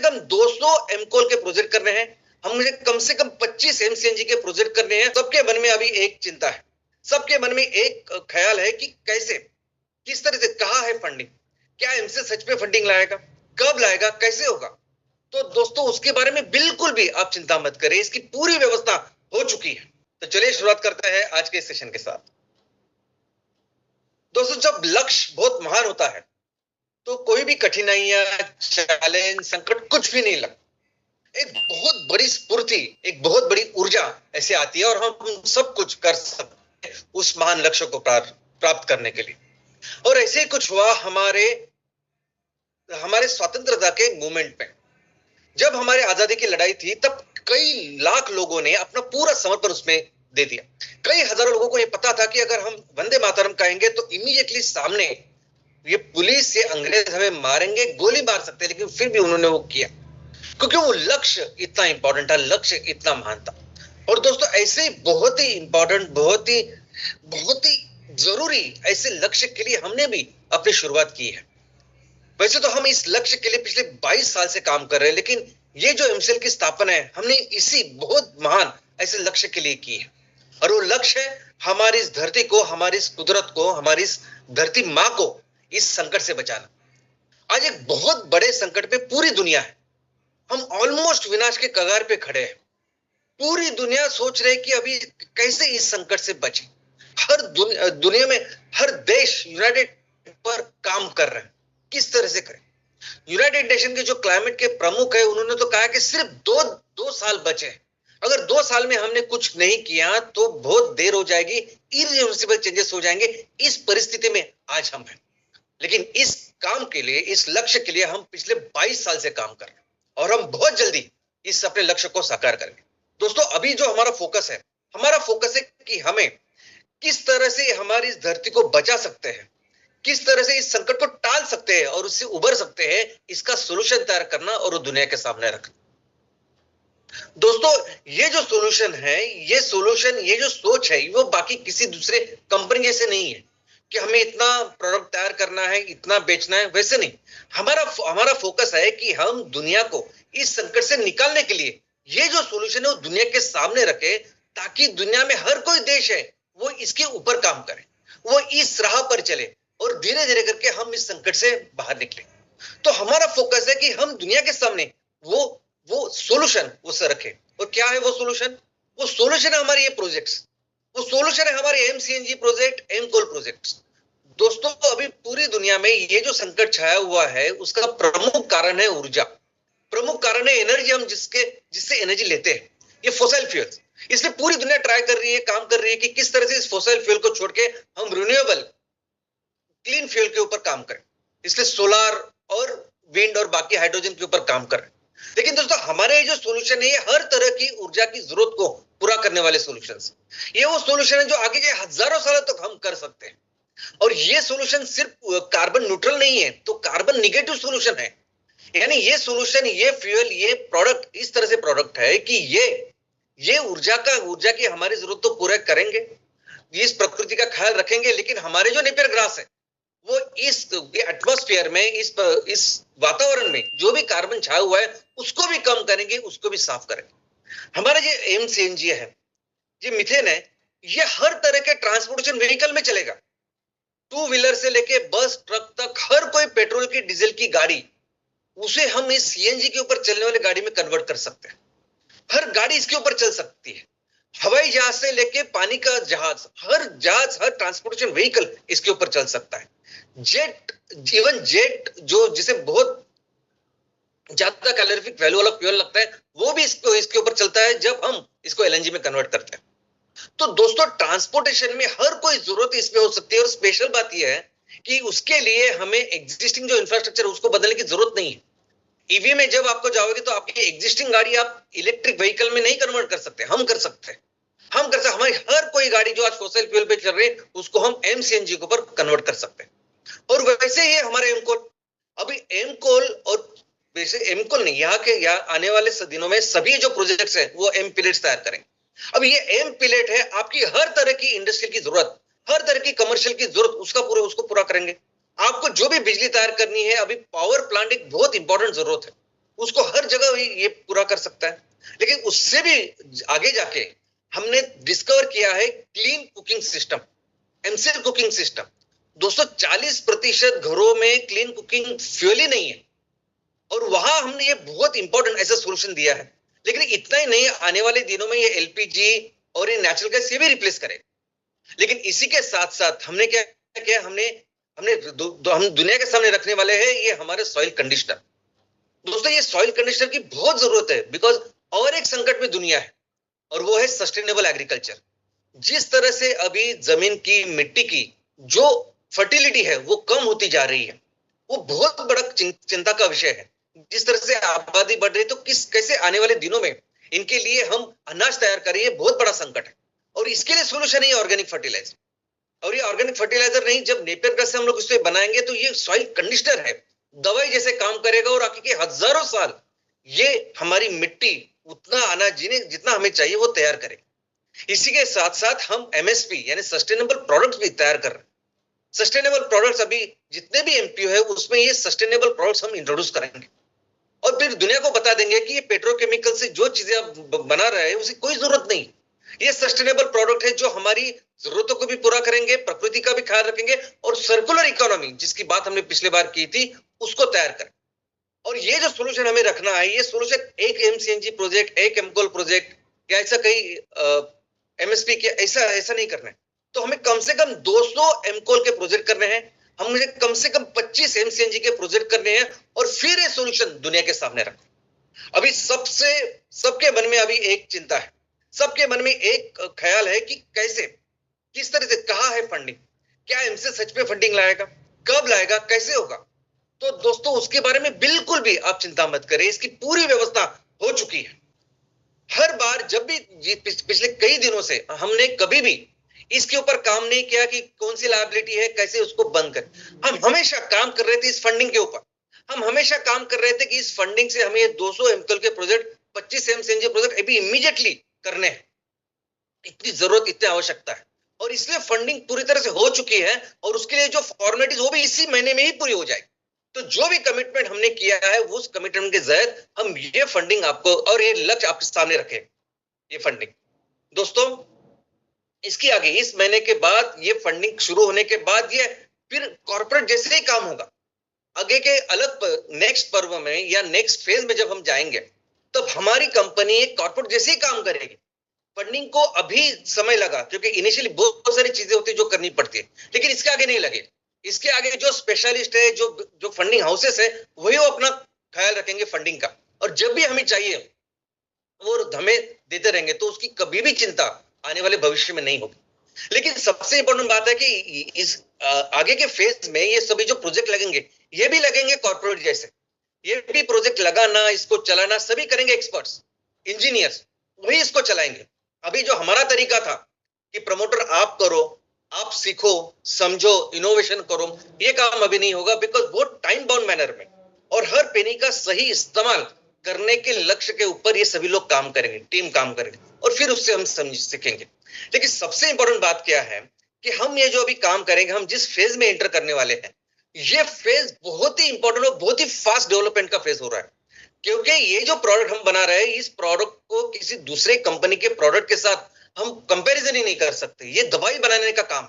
कम 200 एमकोल के प्रोजेक्ट करने हैं, हमें कम से कम 25 एमसीएनजी के प्रोजेक्ट करने हैं। सबके मन में अभी एक चिंता है, सबके मन में एक ख्याल है कि कैसे, किस तरह से, कहाँ है फंडिंग, क्या एमसीएल सच में फंडिंग लाएगा, कब लाएगा, कैसे होगा। तो दोस्तों उसके बारे में बिल्कुल भी आप चिंता मत करें, इसकी पूरी व्यवस्था हो चुकी है। तो चलिए शुरुआत करते हैं आज के सेशन के साथ। दोस्तों जब लक्ष्य बहुत महान होता है तो कोई भी कठिनाइयां, चैलेंज, संकट कुछ भी नहीं लगता। एक बहुत बड़ी स्फूर्ति, एक बहुत बड़ी ऊर्जा ऐसे आती है और हम सब कुछ कर सकते हैं उस महान लक्ष्य को प्राप्त करने के लिए। और ऐसे ही कुछ हुआ हमारे स्वतंत्रता के मूवमेंट में। जब हमारे आजादी की लड़ाई थी तब कई लाख लोगों ने अपना पूरा समर्पण उसमें दे दिया। कई हजारों लोगों को यह पता था कि अगर हम वंदे मातरम कहेंगे तो इमीडिएटली सामने ये पुलिस से अंग्रेज हमें मारेंगे, गोली मार सकते हैं, लेकिन फिर भी उन्होंने वो किया क्योंकि वो लक्ष्य इतना इंपॉर्टेंट था, लक्ष्य इतना महान था। और दोस्तों ऐसे ही बहुत ही इंपॉर्टेंट, बहुत ही जरूरी ऐसे लक्ष्य के लिए हमने भी अपनी शुरुआत की है। वैसे तो हम इस लक्ष्य के लिए पिछले 22 साल से काम कर रहे हैं, लेकिन ये जो एमसीएल की स्थापना है हमने इसी बहुत महान ऐसे लक्ष्य के लिए की है। और वो लक्ष्य है हमारी इस धरती को, हमारी इस कुदरत को, हमारी इस धरती माँ को इस संकट से बचाना। आज एक बहुत बड़े संकट पे पूरी दुनिया है, हम ऑलमोस्ट विनाश के कगार पे खड़े हैं। पूरी दुनिया सोच रहे कि अभी कैसे इस संकट से बचे। हर दुनिया में हर देश यूनाइटेड पर काम कर रहे हैं, किस तरह से करें। यूनाइटेड नेशन के जो क्लाइमेट के प्रमुख है उन्होंने तो कहा कि सिर्फ दो साल बचे, अगर 2 साल में हमने कुछ नहीं किया तो बहुत देर हो जाएगी, इरिवर्सिबल चेंजेस हो जाएंगे। इस परिस्थिति में आज हम हैं, लेकिन इस काम के लिए, इस लक्ष्य के लिए हम पिछले 22 साल से काम कर रहे हैं और हम बहुत जल्दी इस अपने लक्ष्य को साकार करेंगे। दोस्तों अभी जो हमारा फोकस है कि हमें किस तरह से हमारी इस धरती को बचा सकते हैं, किस तरह से इस संकट को टाल सकते हैं और उससे उबर सकते हैं, इसका सोल्यूशन तैयार करना और वो दुनिया के सामने रखना। दोस्तों ये जो सोल्यूशन है, ये जो सोच है, वो बाकी किसी दूसरे कंपनी जैसे नहीं है कि हमें इतना प्रोडक्ट तैयार करना है, इतना बेचना है, वैसे नहीं। हमारा फोकस है कि हम दुनिया को इस संकट से निकालने के लिए ये जो सोल्यूशन है वो दुनिया के सामने रखे, ताकि दुनिया में हर कोई देश है वो इसके ऊपर काम करे, वो इस राह पर चले और धीरे धीरे करके हम इस संकट से बाहर निकले। तो हमारा फोकस है कि हम दुनिया के सामने वो सोल्यूशन उससे रखें। और क्या है वो सोल्यूशन? वो सोल्यूशन है हमारे ये प्रोजेक्ट्स, वो सोल्यूशन है हमारे एमसीएनजी प्रोजेक्ट, एमकोल प्रोजेक्ट्स। दोस्तों अभी पूरी दुनिया में ये जो संकट छाया हुआ है उसका प्रमुख कारण है ऊर्जा, प्रमुख कारण है एनर्जी। हम जिससे एनर्जी लेते हैं, ये फोसिल फ्यूल्स। इसलिए पूरी दुनिया ट्राई कर रही है, काम कर रही है कि किस तरह से इस फोसिल फ्यूल को छोड़ के हम रिन्यूएबल क्लीन फ्यूल के ऊपर काम करें। इसलिए सोलार और विंड और बाकी हाइड्रोजन के ऊपर काम करें। लेकिन दोस्तों हमारे जो सोल्यूशन है ये हर तरह की ऊर्जा की जरूरत को पूरा करने वाले सॉल्यूशंस। ये वो सॉल्यूशन है जो आगे के हजारों सालों तक हम कर सकते हैं। और ये सॉल्यूशन सिर्फ कार्बन न्यूट्रल नहीं है, तो कार्बन निगेटिव सॉल्यूशन है। यानी ये सॉल्यूशन, ये फ्यूल, ये प्रोडक्ट इस तरह से प्रोडक्ट है कि ये ऊर्जा की हमारी जरूरत तो पूरा करेंगे, इस प्रकृति का ख्याल रखेंगे, लेकिन हमारे जो नेपियर ग्रास है वो इस एटमॉस्फेयर में, इस वातावरण में जो भी कार्बन छाया हुआ है उसको भी कम करेंगे, उसको भी साफ करेंगे। हमारा जो एमसीएनजी है, ये मीथेन है, ये हर तरह के ट्रांसपोर्टेशन व्हीकल में चलेगा। 2 व्हीलर से लेके बस, ट्रक तक हर कोई पेट्रोल की, डीजल की गाड़ी, उसे हम इस सीएनजी के ऊपर चलने वाली गाड़ी में कन्वर्ट कर सकते हैं। हर गाड़ी इसके ऊपर चल सकती है। हवाई जहाज से लेके पानी का जहाज, हर ट्रांसपोर्टेशन व्हीकल इसके ऊपर चल सकता है। जेट जो जिसे बहुत ज्यादा कैलोरीफिक वैल्यू वाला फ्यूल लगता है, वो भी इसके ऊपर चलता है जब हम इसको एलएनजी में कन्वर्ट करते हैं। तो दोस्तों ट्रांसपोर्टेशन में हर कोई जरूरत इसमें हो सकती है। और स्पेशल बात यह है कि उसके लिए हमें एग्जिस्टिंग जो इंफ्रास्ट्रक्चर है उसको बदलने की जरूरत नहीं है। ईवी में जब आपको जाओगे तो आपकी एग्जिस्टिंग गाड़ी आप इलेक्ट्रिक व्हीकल में नहीं कन्वर्ट कर सकते, हम कर सकते हैं। हमारी हर कोई गाड़ी जो आज फोसिल फ्यूल पे चल रही है उसको हम एमसीएनजी के ऊपर कन्वर्ट कर सकते हैं। और वैसे ही हमारे एमकोल, अभी एमकोल और वैसे एमकोल नहीं, यहाँ आने वाले दिनों में सभी जो प्रोजेक्ट्स हैं वो एम पिलेट्स तैयार करेंगे। अब ये एम पिलेट है, आपकी हर तरह की इंडस्ट्री की जरूरत, हर तरह की कमर्शियल की जरूरत उसको पूरा करेंगे। आपको जो भी बिजली तैयार करनी है, अभी पावर प्लांट एक बहुत इंपॉर्टेंट जरूरत है। उसको हर जगह ये पूरा कर सकता है। लेकिन उससे भी आगे जाके हमने डिस्कवर किया है clean cooking system, MCL cooking system. दोस्तों 40% घरों में क्लीन कुकिंग फ्यूल ही नहीं है, और वहां हमने ये बहुत इंपॉर्टेंट ऐसा सोल्यूशन दिया है। लेकिन इतना ही नहीं, आने वाले दिनों में ये एलपीजी और ये नेचुरल गैस ये भी रिप्लेस करे। लेकिन इसी के साथ साथ हमने क्या किया, हमने हमने हम दुनिया के सामने रखने वाले हैं ये हमारे सॉइल कंडीशनर। दोस्तों ये सॉइल कंडीशनर की बहुत जरूरत है, बिकॉज और एक संकट में दुनिया है, और वो है सस्टेनेबल एग्रीकल्चर। जिस तरह से अभी जमीन की, मिट्टी की जो फर्टिलिटी है वो कम होती जा रही है, वो बहुत बड़ा चिंता का विषय है। जिस तरह से आबादी बढ़ रही है, तो कैसे आने वाले दिनों में इनके लिए हम अनाज तैयार करें, ये बहुत बड़ा संकट है। और इसके लिए सोल्यूशन है ऑर्गेनिक फर्टिलाइजर। और ये ऑर्गेनिक फर्टिलाइजर नहीं, जब नेपियर ग्रास से हम लोग इसे बनाएंगे तो ये सॉइल कंडीशनर है, दवाई जैसे काम करेगा, और आगे के हजारों साल ये हमारी मिट्टी उतना अनाज जितना हमें चाहिए वो तैयार करेगी। इसी के साथ साथ हम एमएसपी यानी सस्टेनेबल प्रोडक्ट्स भी तैयार कर रहे हैं। सस्टेनेबल प्रोडक्ट्स अभी जितने भी एमपीओ है उसमें ये सस्टेनेबल प्रोडक्ट्स हम इंट्रोड्यूस करेंगे, और फिर दुनिया को बता देंगे कि ये पेट्रोकेमिकल से जो चीजें आप बना रहे हैं उसकी कोई जरूरत नहीं। ये सस्टेनेबल प्रोडक्ट है जो हमारी जरूरतों को भी पूरा करेंगे, प्रकृति का भी ख्याल रखेंगे, और सर्कुलर इकोनॉमी जिसकी बात हमने पिछले बार की थी उसको तैयार करें। और ये जो सोल्यूशन हमें रखना है, ये सोल्यूशन एक एमसीएनजी प्रोजेक्ट, एक एमकोल प्रोजेक्ट या ऐसा कई एमएसपी के ऐसा नहीं करना है। तो हमें कम से कम 200 एमकोल के प्रोजेक्ट करने हैं, हमें कम से कम 25 एमसीएनजी के प्रोजेक्ट करने हैं, और फिर ये सोल्यूशन दुनिया के सामने रखें। अभी सबके मन में अभी एक चिंता है, सबके मन में एक ख्याल है कि कैसे, किस तरह से, कहां है फंडिंग, क्या एमसीएल सच में फंडिंग लाएगा, कब लाएगा, कैसे होगा। तो दोस्तों उसके बारे में बिल्कुल भी आप चिंता मत करें, इसकी पूरी व्यवस्था हो चुकी है। हर बार जब भी पिछले कई दिनों से हमने कभी भी इसके ऊपर काम नहीं किया कि कौन सी लायबिलिटी है, कैसे उसको बंद करें। हम हमेशा काम कर रहे थे इस फंडिंग के ऊपर, हम हमेशा काम कर रहे थे कि इस फंडिंग से हमें 200 एमकोल के प्रोजेक्ट, 25 एमसीएनजी प्रोजेक्ट अभी इमीडिएटली करने हैं, इतनी जरूरत, इतनी आवश्यकता है। और इसलिए फंडिंग पूरी तरह से हो चुकी है, और उसके लिए जो फॉर्मेलिटीज वो भी इसी महीने में ही पूरी हो जाएगी। तो जो भी कमिटमेंट हमने किया है उस कमिटमेंट के तहत हम ये फंडिंग आपको और ये लक्ष्य आपके सामने रखें। ये फंडिंग दोस्तों इसकी आगे इस महीने के बाद, ये फंडिंग शुरू होने के बाद, ये फिर कॉर्पोरेट जैसे ही काम होगा। आगे के अलग नेक्स्ट पर्व में या नेक्स्ट फेज में जब हम जाएंगे, तब हमारी कंपनी कॉर्पोरेट जैसे ही काम करेगी। फंडिंग को अभी समय लगा क्योंकि इनिशियली बहुत सारी चीजें होती है जो करनी पड़ती है, लेकिन इसके आगे नहीं लगे। इसके आगे जो स्पेशलिस्ट है, जो फंडिंग हाउसेस है, वही वो अपना ख्याल रखेंगे फंडिंग का, और जब भी हमें चाहिए वो हमें देते रहेंगे, तो उसकी कभी भी चिंता आने वाले भविष्य में नहीं होगी। लेकिन सबसे इंपॉर्टेंट बात है कि इस आगे के फेज में ये सभी जो प्रोजेक्ट लगेंगे, ये भी लगेंगे कॉर्पोरेट जैसे। ये भी प्रोजेक्ट लगाना, इसको चलाना सभी करेंगे एक्सपर्ट्स, इंजीनियर्स, वही इसको चलाएंगे। अभी जो हमारा तरीका था कि प्रमोटर आप करो, आप सीखो, समझो, इनोवेशन करो, ये काम अभी नहीं होगा, बिकॉज बहुत टाइम बाउंड मैनर में और हर पेनी का सही इस्तेमाल करने के लक्ष्य के ऊपर ये सभी लोग काम करेंगे, टीम काम करेंगे, और फिर उससे हम समझ सीखेंगे। लेकिन सबसे इंपॉर्टेंट बात क्या है कि हम ये जो अभी काम करेंगे, हम जिस फेज में एंटर करने वाले हैं, ये फेज बहुत ही इंपॉर्टेंट और बहुत ही फास्ट डेवलपमेंट का फेज हो रहा है। क्योंकि ये जो प्रोडक्ट हम बना रहे हैं, इस प्रोडक्ट को किसी दूसरे कंपनी के प्रोडक्ट के साथ हम कंपैरिजन ही नहीं कर सकते। ये दवाई बनाने का काम,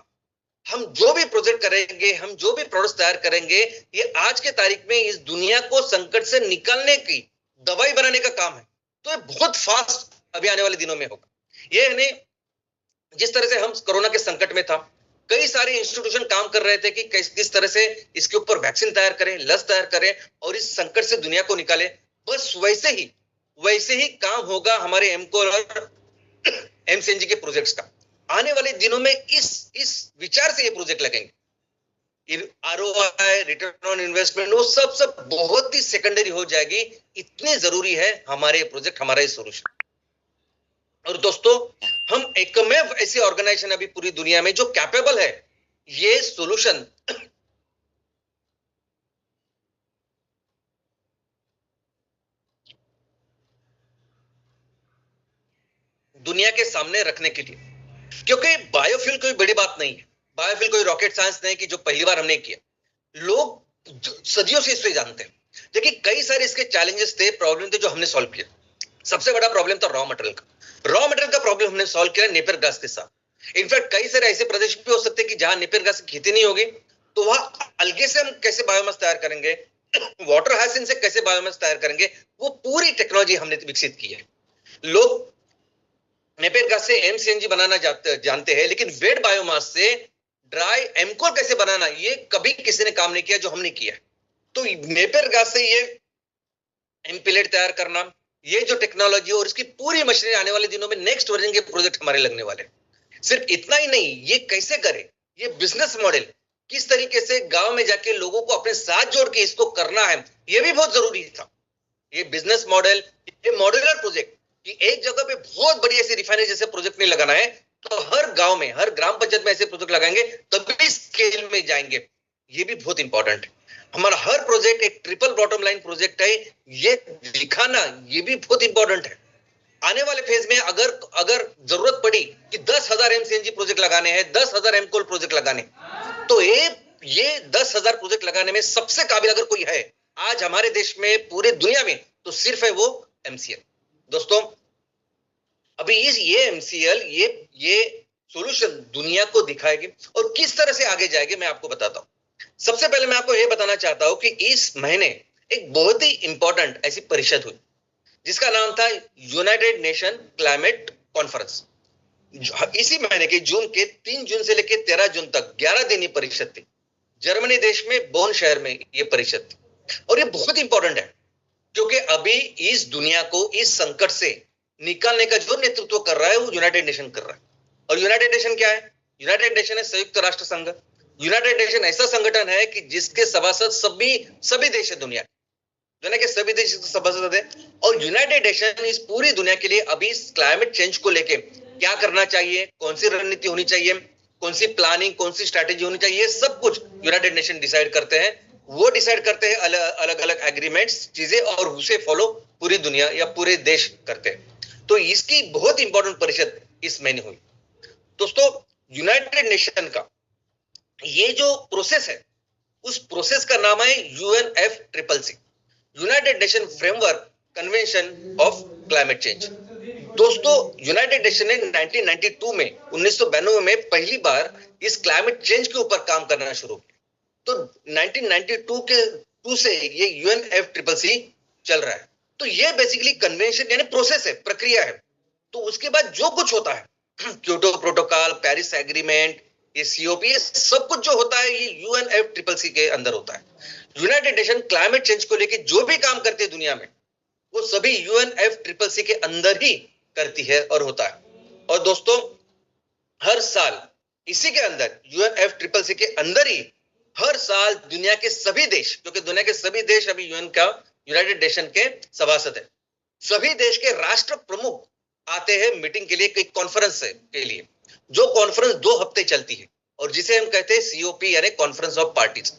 हम जो भी प्रोजेक्ट करेंगे, हम जो भी प्रोडक्ट्स तैयार करेंगे, ये आज के तारीख में इस दुनिया को संकट से निकालने की दवाई बनाने का काम है। तो ये बहुत फास्ट अभी आने वाले दिनों में होगा। ये नहीं, जिस तरह से हम कोरोना के संकट में था, कई सारे इंस्टीट्यूशन काम कर रहे थे कि किस तरह से इसके ऊपर वैक्सीन तैयार करें, लस तैयार करें और इस संकट से दुनिया को निकाले। बस वैसे ही काम होगा हमारे एमकोल और एमसीएनजी के प्रोजेक्ट्स का। आने वाले दिनों में इस विचार से ये प्रोजेक्ट लगेंगे। आरओआई, रिटर्न ऑन इन्वेस्टमेंट, वो सब बहुत ही सेकेंडरी हो जाएगी। इतने जरूरी है हमारे प्रोजेक्ट, हमारा ये सोल्यूशन। और दोस्तों, हम एकमेव ऐसी ऑर्गेनाइजेशन अभी पूरी दुनिया में जो कैपेबल है ये सोल्यूशन दुनिया के सामने रखने के लिए। क्योंकि बायोफ्यूल कोई बड़ी बात नहीं है, बायोफ्यूल कोई रॉकेट साइंस नहीं कि जो पहली बार हमने किया। लोग सदियों से इसे जानते हैं, देखिए कई सारे इसके चैलेंजेस थे, प्रॉब्लम थे जो हमने सॉल्व किया। सबसे बड़ा प्रॉब्लम था रॉ मटेरियल का। रॉ मटेरियल का प्रॉब्लम हमने सॉल्व किया नेपियर घास के साथ। इनफैक्ट कई सारे ऐसे प्रदेश भी हो सकते हैं कि जहां नेपियर घास की खेती नहीं होगी, तो वहां अलगे से हम कैसे बायोमास तैयार करेंगे, वाटर हाइसिन से कैसे बायोमास तैयार करेंगे, वो पूरी टेक्नोलॉजी हमने विकसित की है। लोग नेपियर घास से एमसीएनजी बनाना जानते हैं, लेकिन वेट बायोमास से ड्राई एमकोल कैसे बनाना, ये कभी किसी ने काम नहीं किया जो हमने किया। तो नेपियर घास से ये एमपिलेट तैयार करना, ये जो टेक्नोलॉजी और इसकी पूरी मशीनरी आने वाले दिनों में नेक्स्ट वर्जन के प्रोजेक्ट हमारे लगने वाले। सिर्फ इतना ही नहीं, ये कैसे करें, ये बिजनेस मॉडल किस तरीके से गांव में जाके लोगों को अपने साथ जोड़ के इसको करना है, ये भी बहुत जरूरी था। ये बिजनेस मॉडल, ये मॉड्यूलर प्रोजेक्ट कि एक जगह पे बहुत बड़ी ऐसी रिफाइनरी जैसे प्रोजेक्ट नहीं लगाना है, तो हर गांव में, हर ग्राम पंचायत में ऐसे प्रोजेक्ट लगाएंगे तभी स्केल में जाएंगे। ये भी बहुत इंपॉर्टेंट है। हमारा हर प्रोजेक्ट एक ट्रिपल बॉटम लाइन प्रोजेक्ट है, ये दिखाना ये भी बहुत इंपॉर्टेंट है। आने वाले फेज में अगर जरूरत पड़ी कि 10,000 एमसीएनजी प्रोजेक्ट लगाने हैं, 10,000 एमकोल प्रोजेक्ट लगाने, तो ये 10,000 प्रोजेक्ट लगाने में सबसे काबिल अगर कोई है आज हमारे देश में, पूरे दुनिया में, तो सिर्फ है वो एमसीएल। दोस्तों अभी ये एमसीएल ये सॉल्यूशन दुनिया को दिखाएगी और किस तरह से आगे जाएगी मैं आपको बताता हूं। सबसे पहले मैं आपको यह बताना चाहता हूं कि इस महीने एक बहुत ही इंपॉर्टेंट ऐसी परिषद हुई जिसका नाम था यूनाइटेड नेशन क्लाइमेट कॉन्फ्रेंस। इसी महीने के जून के 3 जून से लेकर 13 जून तक 11 दिन ये परिषद थी। जर्मनी देश में बोन शहर में ये परिषद थी और ये बहुत इंपॉर्टेंट है क्योंकि अभी इस दुनिया को इस संकट से निकालने का जो नेतृत्व कर रहा है वो यूनाइटेड नेशन कर रहा है। और यूनाइटेड नेशन क्या है? यूनाइटेड नेशन है संयुक्त राष्ट्र संघ। यूनाइटेड नेशन ऐसा संगठन है कि जिसके सभासद सभी देश है, दुनिया के सभी देश सभासद है। और यूनाइटेड नेशन इस पूरी दुनिया के लिए अभी क्लाइमेट चेंज को लेके क्या करना चाहिए, कौन सी रणनीति होनी चाहिए, कौन सी प्लानिंग, कौन सी स्ट्रैटेजी होनी चाहिए, सब कुछ यूनाइटेड नेशन डिसाइड करते हैं। वो डिसाइड करते हैं अलग अलग एग्रीमेंट्स, चीजें, और उसे फॉलो पूरी दुनिया या पूरे देश करते हैं। तो इसकी बहुत इंपॉर्टेंट परिषद इस महीने हुई। दोस्तों यूनाइटेड नेशन का ये जो प्रोसेस है, उस प्रोसेस का नाम है UNFCCC, United nation framework convention of climate change. दोस्तों यूनाइटेड नेशन ने 1992 में पहली बार इस क्लाइमेट चेंज के ऊपर काम करना शुरू किया। तो 1992 से ये UNFCCC चल रहा है। तो ये बेसिकली कन्वेंशन यानी प्रोसेस है, प्रक्रिया है। तो उसके बाद जो कुछ होता है, क्योटो प्रोटोकॉल, पेरिस एग्रीमेंट, ये COP, सब कुछ जो होता है ये UNFCCC के अंदर होता है। यूनाइटेड नेशन क्लाइमेट चेंज को लेके जो भी काम करते हैं दुनिया में, वो सभी UNFCCC के अंदर ही करती है और होता है। और दोस्तों हर साल इसी के अंदर UNFCCC के अंदर ही हर साल दुनिया के सभी देश, क्योंकि दुनिया के सभी देश अभी यूनाइटेड नेशन के सभासद है, सभी देश के राष्ट्र प्रमुख आते हैं मीटिंग के लिए, एक कॉन्फ्रेंस के लिए, जो कॉन्फ्रेंस 2 हफ्ते चलती है और जिसे हम कहते हैं COP यानी कॉन्फ्रेंस ऑफ पार्टीज।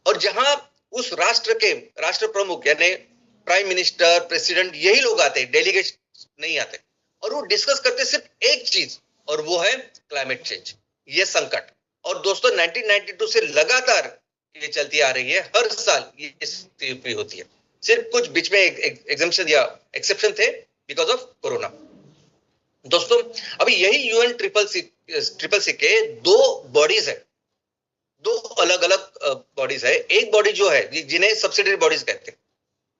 और जहां उस राष्ट्र के राष्ट्र प्रमुख यानी प्राइम मिनिस्टर, प्रेसिडेंट, यही लोग आते हैं, डेलीगेट नहीं आते, और वो डिस्कस करते सिर्फ एक चीज, और वो है क्लाइमेट चेंज, ये संकट। और दोस्तों 1992 से लगातार ये चलती आ रही है, हर साल ये COP होती है। सिर्फ कुछ बीच में एग्जेम्पशन या एक्सेप्शन थे बिकॉज ऑफ कोरोना। दोस्तों अभी यही UNFCCC के 2 बॉडीज है, 2 अलग अलग बॉडीज है। एक बॉडी जो है जिन्हें सब्सिडरी बॉडीज कहते हैं,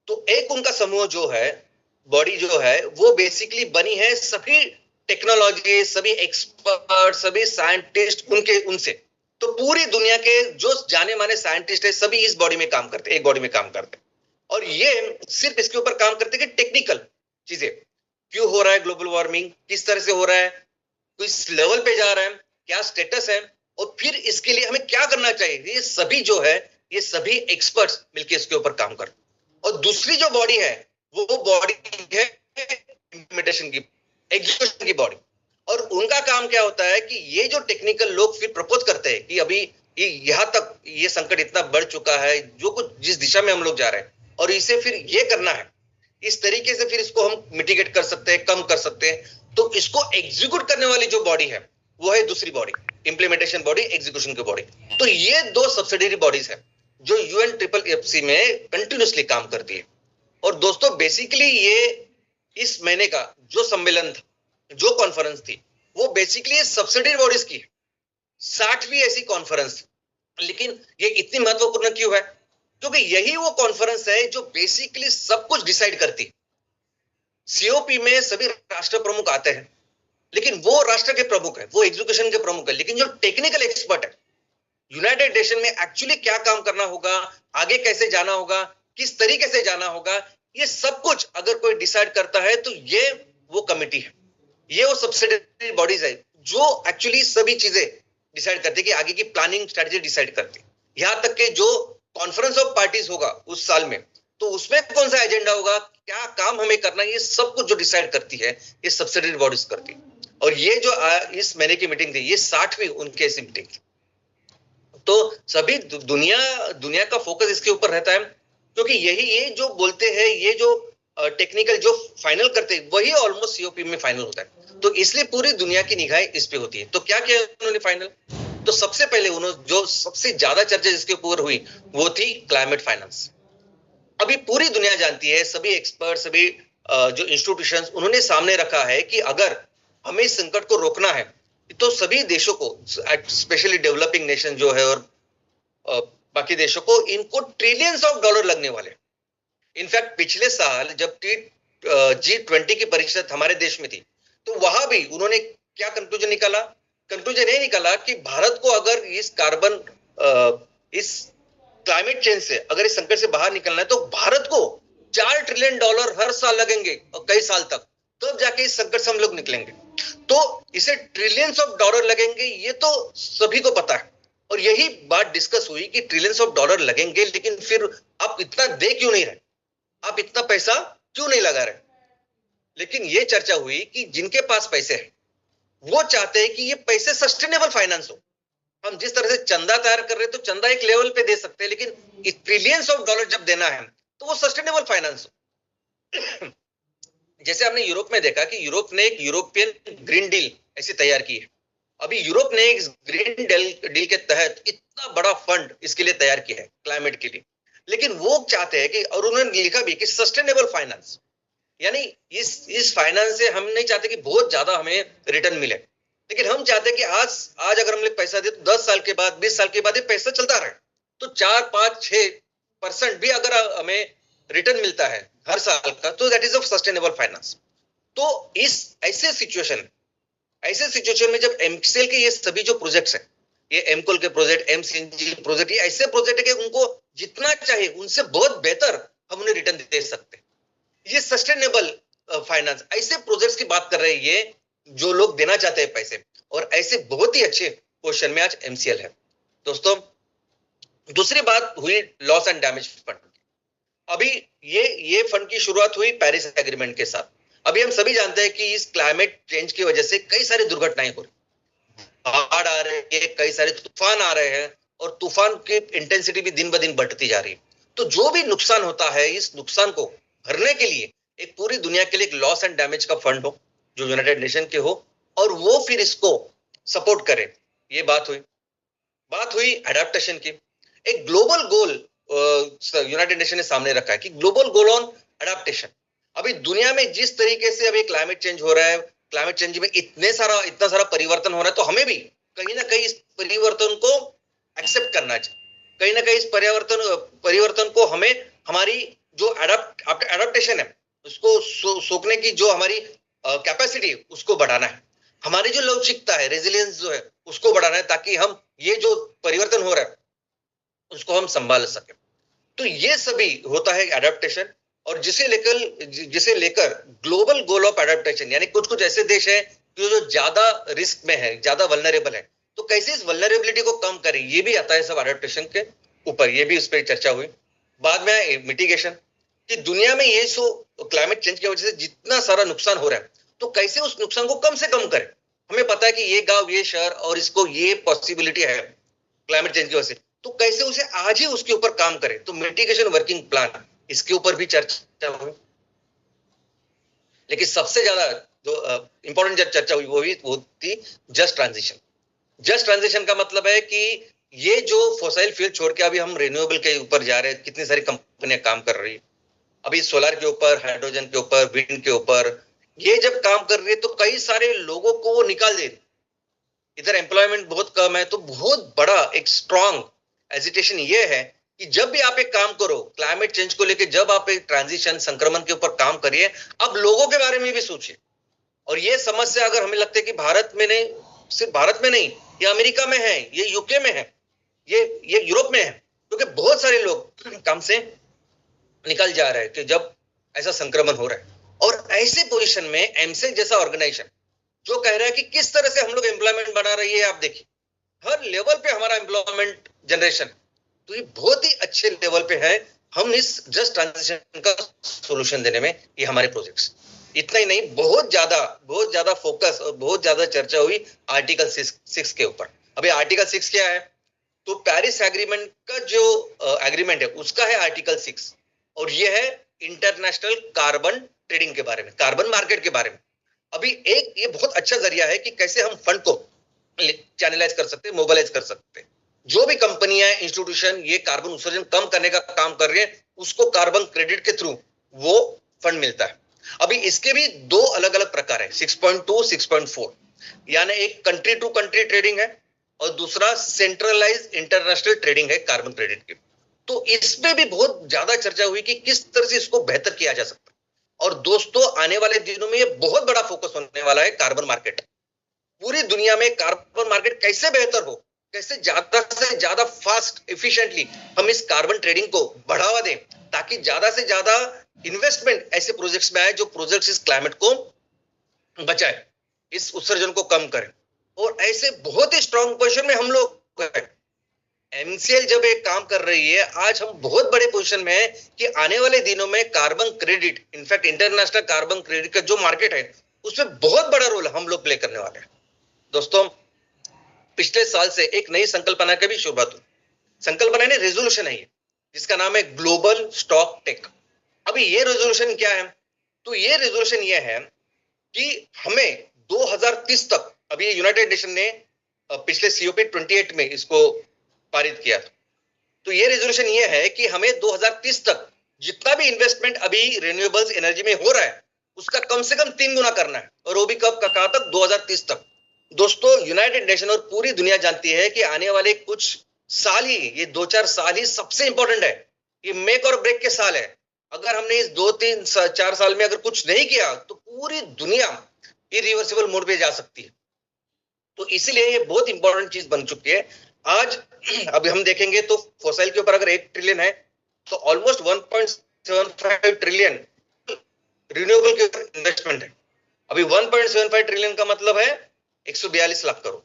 तो एक उनका समूह जो है, बॉडी जो है, वो बेसिकली बनी है सभी टेक्नोलॉजी, सभी एक्सपर्ट, सभी साइंटिस्ट उनसे। तो पूरी दुनिया के जो जाने माने साइंटिस्ट है सभी इस बॉडी में काम करते हैं, एक बॉडी में काम करते हैं। और ये सिर्फ इसके ऊपर काम करते हैं कि टेक्निकल चीजें, क्यों हो रहा है ग्लोबल वार्मिंग, किस तरह से हो रहा है, किस लेवल पे जा रहा है, क्या स्टेटस है, और फिर इसके लिए हमें क्या करना चाहिए, ये सभी जो है, ये सभी एक्सपर्ट्स मिलकर इसके ऊपर काम करते हैं। और दूसरी जो बॉडी है वो बॉडी है इम्प्लीमेंटेशन की, एग्जीक्यूशन की बॉडी। और उनका काम क्या होता है कि ये जो टेक्निकल लोग फिर प्रपोज करते हैं कि अभी यहां तक ये संकट इतना बढ़ चुका है, जो कुछ जिस दिशा में हम लोग जा रहे हैं, और इसे फिर ये करना है, इस तरीके से फिर इसको हम मिटिगेट कर सकते हैं, कम कर सकते हैं। तो इसको एग्जीक्यूट करने वाली जो बॉडी है वो है दूसरी बॉडी, इंप्लीमेंटेशन बॉडी, एग्जीक्यूशन की बॉडी। तो ये 2 सब्सिडियरी बॉडीज है जो यूएन ट्रिपल एफसी में कंटिन्यूसली काम करती है। और दोस्तों बेसिकली ये इस महीने का जो सम्मेलन था, जो कॉन्फ्रेंस थी, वो बेसिकली सब्सिडरी बॉडीज की 60वीं ऐसी कॉन्फ्रेंस। लेकिन ये इतनी महत्वपूर्ण क्यों है? क्योंकि यही वो कॉन्फ्रेंस है जो बेसिकली सब कुछ डिसाइड करती है। सीओपी में सभी राष्ट्र प्रमुख आते हैं, लेकिन वो राष्ट्र के प्रमुख है, वो एजुकेशन के प्रमुख है, लेकिन जो टेक्निकल एक्सपर्ट है यूनाइटेड नेशन में एक्चुअली क्या काम करना होगा, आगे कैसे जाना होगा, किस तरीके से जाना होगा, ये सब कुछ अगर कोई डिसाइड करता है तो ये वो कमिटी है, ये वो सब्सिडरी बॉडीज है जो एक्चुअली सभी चीजें डिसाइड करती है कि आगे की प्लानिंग स्ट्रेटजी डिसाइड करती है। यहां तक कि जो कॉन्फ्रेंस ऑफ पार्टीज होगा उस साल में, तो उसमें कौन सा एजेंडा होगा, क्या काम हमें करना है, ये सब कुछ जो डिसाइड करती है ये सब्सिडरी बॉडीज करती है। और ये जो इस महीने की मीटिंग थी, ये 60वीं उनकी ऐसी मीटिंग थी। तो सभी दुनिया का फोकस इसके ऊपर रहता है, क्योंकि यही ये जो बोलते हैं, ये जो टेक्निकल जो फाइनल करते हैं, वही ऑलमोस्ट सीओपी में फाइनल होता है। तो इसलिए पूरी दुनिया की निगाहें इस पे होती है। तो क्या किया उन्होंने फाइनल? तो सबसे पहले उन्होंने जो सबसे ज्यादा चर्चा जिसके ऊपर हुई वो थी क्लाइमेट फाइनेंस। अभी पूरी दुनिया जानती है, सभी एक्सपर्ट, सभी जो इंस्टीट्यूशंस, उन्होंने सामने रखा है कि अगर हमें इस संकट को रोकना है तो सभी देशों को, स्पेशली डेवलपिंग नेशन जो है और बाकी देशों को, इनको ट्रिलियंस ऑफ डॉलर लगने वाले। इनफैक्ट पिछले साल जब G20 की परीक्षा हमारे देश में थी, तो वहां भी उन्होंने क्या कंक्लूजन निकाला? कंक्लूजन ये निकाला कि भारत को अगर इस क्लाइमेट चेंज से, अगर इस संकट से बाहर निकलना है, तो भारत को $4 ट्रिलियन हर साल लगेंगे और कई साल तक, तब जाके इस संकट से हम लोग निकलेंगे। तो इसे ट्रिलियंस ऑफ डॉलर लगेंगे, ये तो सभी को पता है। और यही बात डिस्कस हुई कि ट्रिलियंस ऑफ डॉलर लगेंगे, लेकिन फिर आप इतना दे क्यों नहीं रहे, आप इतना पैसा क्यों नहीं लगा रहे? लेकिन ये चर्चा हुई कि जिनके पास पैसे हैं वो चाहते हैं कि ये पैसे सस्टेनेबल फाइनेंस हो। हम जिस तरह से चंदा तैयार कर रहे हैं, तो चंदा एक लेवल पे दे सकते हैं, लेकिन ट्रिलियंस ऑफ डॉलर जब देना है तो वो सस्टेनेबल फाइनेंस हो। जैसे आपने यूरोप में देखा कि यूरोप ने एक यूरोपियन ग्रीन डील ऐसी तैयार की है। अभी यूरोप ने एक ग्रीन डील के तहत इतना बड़ा फंड इसके लिए तैयार किया है, क्लाइमेट के लिए। लेकिन वो चाहते हैं कि, और उन्होंने लिखा भी कि सस्टेनेबल फाइनेंस, यानी इस फाइनेंस से हम नहीं चाहते कि बहुत ज्यादा हमें रिटर्न मिले, लेकिन हम चाहते हैं कि आज अगर हम लोग पैसा दे तो 10 साल के बाद, 20 साल के बाद ये पैसा चलता रहे। तो 4, 5, 6% भी अगर हमें रिटर्न मिलता है हर साल का, तो that is of sustainable finance. तो इस ऐसे सिचुएशन में जब एमसीएल के ये सभी जो प्रोजेक्ट्स हैं, ये एमकोल के प्रोजेक्ट, एमसीएनजी प्रोजेक्ट, ये ऐसे प्रोजेक्ट है कि उनको जितना चाहिए उनसे बहुत बेहतर हम उन्हें रिटर्न दे सकते हैं। ये सस्टेनेबल फाइनेंस, ऐसे प्रोजेक्ट्स की बात कर रहे हैं ये, जो लोग देना चाहते हैं पैसे, और ऐसे बहुत ही अच्छे पोजीशन में आज एमसीएल है। दोस्तों दूसरी बात हुई लॉस एंड डैमेज फंड। अभी ये फंड की शुरुआत हुई पेरिस एग्रीमेंट के साथ। अभी हम सभी जानते हैं कि इस क्लाइमेट चेंज की वजह से कई सारी दुर्घटनाएं हो रही, बाढ़ आ रही है, कई सारे तूफान आ रहे हैं, और तूफान की इंटेंसिटी भी दिन ब दिन बढ़ती जा रही है। तो जो भी नुकसान होता है, इस नुकसान को भरने के लिए एक पूरी दुनिया के लिए एक लॉस एंड डैमेज का फंड हो, जो यूनाइटेड नेशन के हो, और वो फिर इसको सपोर्ट करे। ये बात हुई एडेप्टेशन की। एक ग्लोबल गोल यूनाइटेड नेशन ने सामने रखा है कि ग्लोबल गोल ऑन एडेप्टेशन। अभी दुनिया में जिस तरीके से अभी क्लाइमेट चेंज हो रहा है, क्लाइमेट चेंज में इतना सारा परिवर्तन हो रहा है, तो हमें भी कहीं ना कहीं इस परिवर्तन को एक्सेप्ट करना चाहिए। कहीं ना कहीं इस परिवर्तन को हमें, हमारी जो एडेप्टेशन है उसको सोखने की जो हमारी कैपेसिटी उसको बढ़ाना है। हमारी जो लवचिकता है, रेजिलियंस जो है, उसको बढ़ाना है, ताकि हम ये जो परिवर्तन हो रहा है उसको हम संभाल सके। तो ये सभी होता है एडेप्टेशन, और जिसे लेकर ग्लोबल गोल ऑफ एडेप्टेशन, यानी कुछ ऐसे देश हैं जो ज्यादा रिस्क में है, ज्यादा वल्नरेबल है, तो कैसे इस वल्नरेबिलिटी को कम करें, ये भी आता है सब एडेप्टेशन के ऊपर। ये भी उस पर चर्चा हुई। बाद में मिटिगेशन, कि दुनिया में ये क्लाइमेट चेंज की वजह से जितना सारा नुकसान हो रहा है, तो कैसे उस नुकसान को कम से कम करें। हमें पता है कि ये गांव, ये शहर, और इसको ये पॉसिबिलिटी है क्लाइमेट चेंज की वजह से, तो कैसे उसे आज ही उसके ऊपर काम करें। तो मिटिगेशन वर्किंग प्लान, इसके ऊपर भी चर्चा हुई। लेकिन सबसे ज्यादा जो इंपॉर्टेंट चर्चा हुई वो थी जस्ट ट्रांजिशन। जस्ट ट्रांजिशन का मतलब है कि ये जो फॉसिल फ्यूल छोड़ के अभी हम रिन्यूएबल के ऊपर जा रहे हैं, कितनी सारी कंपनियां काम कर रही है अभी सोलर के ऊपर, हाइड्रोजन के ऊपर, विंड के ऊपर। ये जब काम कर रही है तो कई सारे लोगों को वो निकाल दे रही। इधर एम्प्लॉयमेंट बहुत कम है, तो बहुत बड़ा एक स्ट्रॉन्ग एजिटेशन ये है कि जब भी आप एक काम करो क्लाइमेट चेंज को लेके, जब आप एक ट्रांजिशन संक्रमण के ऊपर काम करिए, अब लोगों के बारे में भी सोचिए। और ये समस्या अगर हमें लगता है कि भारत में नहीं, सिर्फ भारत में नहीं, ये अमेरिका में है, ये यूके में है, ये यूरोप में है, क्योंकि बहुत सारे लोग काम से निकल जा रहे हैं कि जब ऐसा संक्रमण हो रहा है। और ऐसे पोजीशन में एमसेक जैसा ऑर्गेनाइजेशन जो कह रहा है कि किस तरह से हम लोग एम्प्लॉयमेंट बना रही है, आप देखिए हर लेवल पे हमारा एम्प्लॉयमेंट जनरेशन, तो ये बहुत ही अच्छे लेवल पे है। हम इस जस्ट ट्रांजिशन का सॉल्यूशन देने में ये हमारे प्रोजेक्ट्स, इतना ही नहीं, बहुत ज्यादा फोकस और बहुत ज्यादा चर्चा हुई आर्टिकल 6 के ऊपर। अभी आर्टिकल 6 क्या है? तो पेरिस एग्रीमेंट का जो एग्रीमेंट है उसका है आर्टिकल 6, और ये है इंटरनेशनल कार्बन ट्रेडिंग के बारे में, कार्बन मार्केट के बारे में। अभी एक ये बहुत अच्छा जरिया है कि कैसे हम फंड को चैनलाइज कर सकते हैं, मोबिलाइज कर सकते हैं। जो भी कंपनियां, इंस्टीट्यूशन ये कार्बन उत्सर्जन कम करने का काम कर रही है, उसको कार्बन क्रेडिट के थ्रू वो फंड मिलता है। अभी इसके भी दो अलग अलग प्रकार है, 6.2, 6.4, यानी एक कंट्री टू कंट्री ट्रेडिंग है और दूसरा सेंट्रलाइज इंटरनेशनल ट्रेडिंग है कार्बन क्रेडिट की। तो इसमें भी बहुत ज्यादा चर्चा हुई कि किस तरह से इसको बेहतर किया जा सकता है। और दोस्तों आने वाले दिनों में ये बहुत बड़ा फोकस होने वाला है कार्बन मार्केट। पूरी दुनिया में कार्बन मार्केट कैसे बेहतर हो, कैसे ज्यादा से ज्यादा फास्ट एफिशिएंटली हम इस कार्बन ट्रेडिंग को बढ़ावा दें, ताकि ज्यादा से ज्यादा इन्वेस्टमेंट ऐसे प्रोजेक्ट्स में आए जो प्रोजेक्ट्स इस क्लाइमेट को बचाए, इस उत्सर्जन को कम करें। और ऐसे बहुत ही स्ट्रांग पोजीशन में हम लोग हैं। एमसीएल जब एक काम कर रही है, आज हम बहुत बड़े पोजीशन में है कि आने वाले दिनों में carbon credit, in fact international carbon credit का जो मार्केट है उसमें बहुत बड़ा रोल हम लोग प्ले करने वाले हैं। दोस्तों पिछले साल से एक नई संकल्पना की भी शुरुआत हुई। संकल्पना ने रेजोल्यूशन है जिसका नाम है ग्लोबल स्टॉक टेक। अभी ये रेजोल्यूशन क्या है? तो ये रेजोल्यूशन ये है कि हमें 2030 तक, अभी यूनाइटेड नेशन ने पिछले COP 28 में इसको पारित किया था। तो ये रेजोल्यूशन ये है कि हमें 2030 तक जितना भी इन्वेस्टमेंट अभी रिन्यूएबल्स एनर्जी में हो रहा है उसका कम से कम 3 गुना करना है, और वो भी कब कहा तक? 2030 तक। दोस्तों यूनाइटेड नेशन और पूरी दुनिया जानती है कि आने वाले कुछ साल ही, ये 2-4 साल ही सबसे इंपॉर्टेंट है। ये मेक और ब्रेक के साल है। अगर हमने इस 2-3-4 साल में अगर कुछ नहीं किया तो पूरी दुनिया इरिवर्सिबल मोड पे जा सकती है। तो इसीलिए ये बहुत इंपॉर्टेंट चीज बन चुकी है आज। अभी हम देखेंगे तो फॉसिल के ऊपर अगर 1 ट्रिलियन है तो ऑलमोस्ट 1.75 ट्रिलियन रिन्यूएबल के ऊपर इन्वेस्टमेंट है। अभी 1.75 ट्रिलियन का मतलब है 142 लाख करोड़।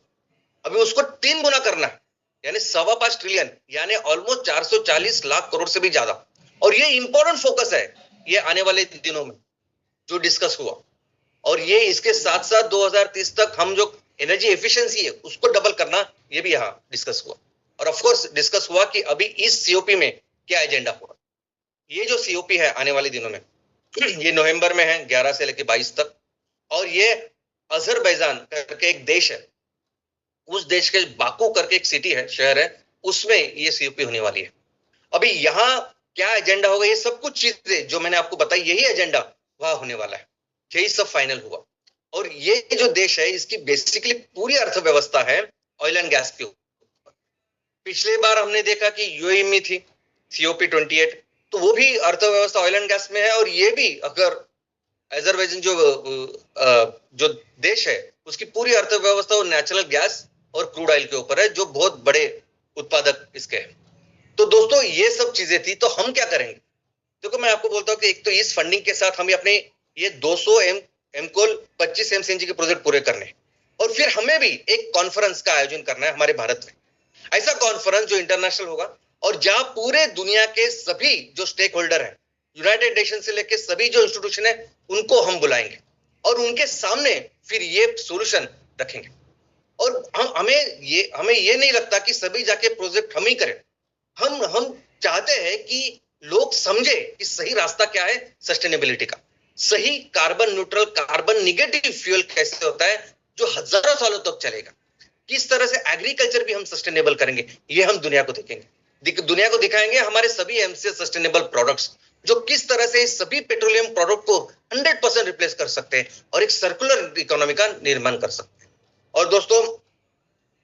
अभी उसको 3 गुना करना है, यानी 5.25 ट्रिलियन, यानी ऑलमोस्ट 440 लाख करोड़ से भी ज्यादा। और ये इंपॉर्टेंट फोकस है ये आने वाले दिनों में जो डिस्कस हुआ। और ये इसके साथ साथ 2030 तक हम जो एनर्जी एफिशिएंसी है उसको डबल करना, ये भी यहाँ डिस्कस हुआ। और ऑफ कोर्स डिस्कस हुआ कि अभी इस COP में क्या एजेंडा होगा। ये जो COP है आने वाले दिनों में, ये नवंबर में है 11 से लेकर 22 तक, और ये अजरबैजान करके एक देश है, उस देश के बाकू करके एक सिटी है, शहर है, उसमें ये COP होने वाली है। अभी यहाँ क्या एजेंडा होगा, ये सब कुछ चीजें जो मैंने आपको बताई, यही एजेंडा वहां होने वाला है, यही सब फाइनल हुआ। और ये जो देश है इसकी बेसिकली पूरी अर्थव्यवस्था है ऑयल एंड गैस के ऊपर। पिछले बार हमने देखा कि UAE में थी COP 28, तो वो भी अर्थव्यवस्था ऑयल एंड गैस में है। और ये भी अगर अजरबैजान जो देश है उसकी पूरी अर्थव्यवस्था वो नेचुरल गैस और क्रूड ऑयल के ऊपर है, जो बहुत बड़े उत्पादक इसके हैं। तो दोस्तों ये सब चीजें थी, तो हम क्या करेंगे? देखो मैं आपको बोलता हूँ कि एक तो इस फंडिंग के साथ हम अपने ये 200 एमकोल 25 MCNG के प्रोजेक्ट पूरे करने, और फिर हमें भी एक कॉन्फ्रेंस का आयोजन करना है हमारे भारत में। ऐसा कॉन्फ्रेंस जो इंटरनेशनल होगा और जहां पूरे दुनिया के सभी जो स्टेक होल्डर है, यूनाइटेड नेशन से लेकर सभी जो इंस्टीट्यूशन है, उनको हम बुलाएंगे और उनके सामने फिर ये सॉल्यूशन रखेंगे। और हमें ये नहीं लगता कि सभी जाके प्रोजेक्ट हम ही करें। हम चाहते हैं कि लोग समझे कि सही रास्ता क्या है सस्टेनेबिलिटी का, सही carbon neutral, carbon negative fuel कैसे होता है जो हजारों सालों तक चलेगा। किस तरह से एग्रीकल्चर भी हम सस्टेनेबल करेंगे, ये हम दुनिया को देखेंगे। दुनिया को दिखाएंगे हमारे सभी एमसीए सस्टेनेबल प्रोडक्ट्स, जो किस तरह से इस सभी पेट्रोलियम प्रोडक्ट को 100% रिप्लेस कर सकते हैं और एक सर्कुलर इकोनॉमी का निर्माण कर सकते हैं। और दोस्तों,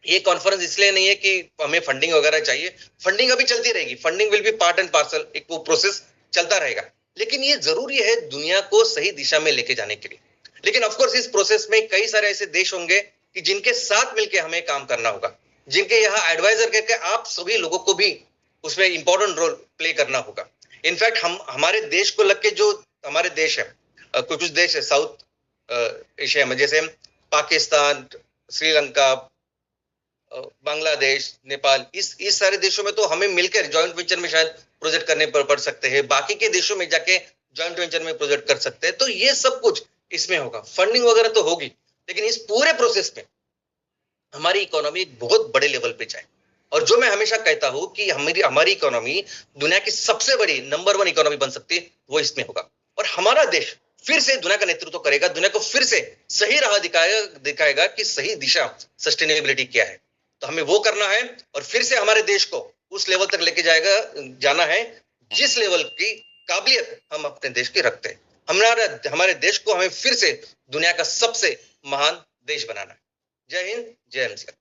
ये कॉन्फ्रेंस इसलिए नहीं है कि हमें फंडिंग वगैरह चाहिए, फंडिंग अभी चलती रहेगी, funding will be part and parcel, एक वो प्रोसेस चलता रहेगा, लेकिन ये जरूरी है दुनिया को सही दिशा में लेके जाने के लिए। लेकिन ऑफ कोर्स इस प्रोसेस में कई सारे ऐसे देश होंगे कि जिनके साथ मिलकर हमें काम करना होगा, जिनके यहाँ एडवाइजर करके आप सभी लोगों को भी उसमें इंपॉर्टेंट रोल प्ले करना होगा। इनफैक्ट हम हमारे देश को लग के जो हमारे देश है, कुछ देश है साउथ एशिया में, जैसे पाकिस्तान, श्रीलंका, बांग्लादेश, नेपाल, इस सारे देशों में तो हमें मिलकर जॉइंट वेंचर में शायद प्रोजेक्ट करने पड़ सकते हैं, बाकी के देशों में जाके जॉइंट वेंचर में प्रोजेक्ट कर सकते हैं। तो ये सब कुछ इसमें होगा, फंडिंग वगैरह तो होगी, लेकिन इस पूरे प्रोसेस में हमारी इकोनॉमी बहुत बड़े लेवल पे जाए। और जो मैं हमेशा कहता हूं कि हमारी इकोनॉमी दुनिया की सबसे बड़ी नंबर 1 इकोनॉमी बन सकती है, वो इसमें होगा। और हमारा देश फिर से दुनिया का नेतृत्व करेगा, दुनिया को फिर से सही राह दिखाएगा कि सही दिशा सस्टेनेबिलिटी क्या है। तो हमें वो करना है और फिर से हमारे देश को उस लेवल तक लेके जाना है जिस लेवल की काबिलियत हम अपने देश की रखते हैं। हमारे देश को हमें फिर से दुनिया का सबसे महान देश बनाना है। जय हिंद, जय एमसीआर।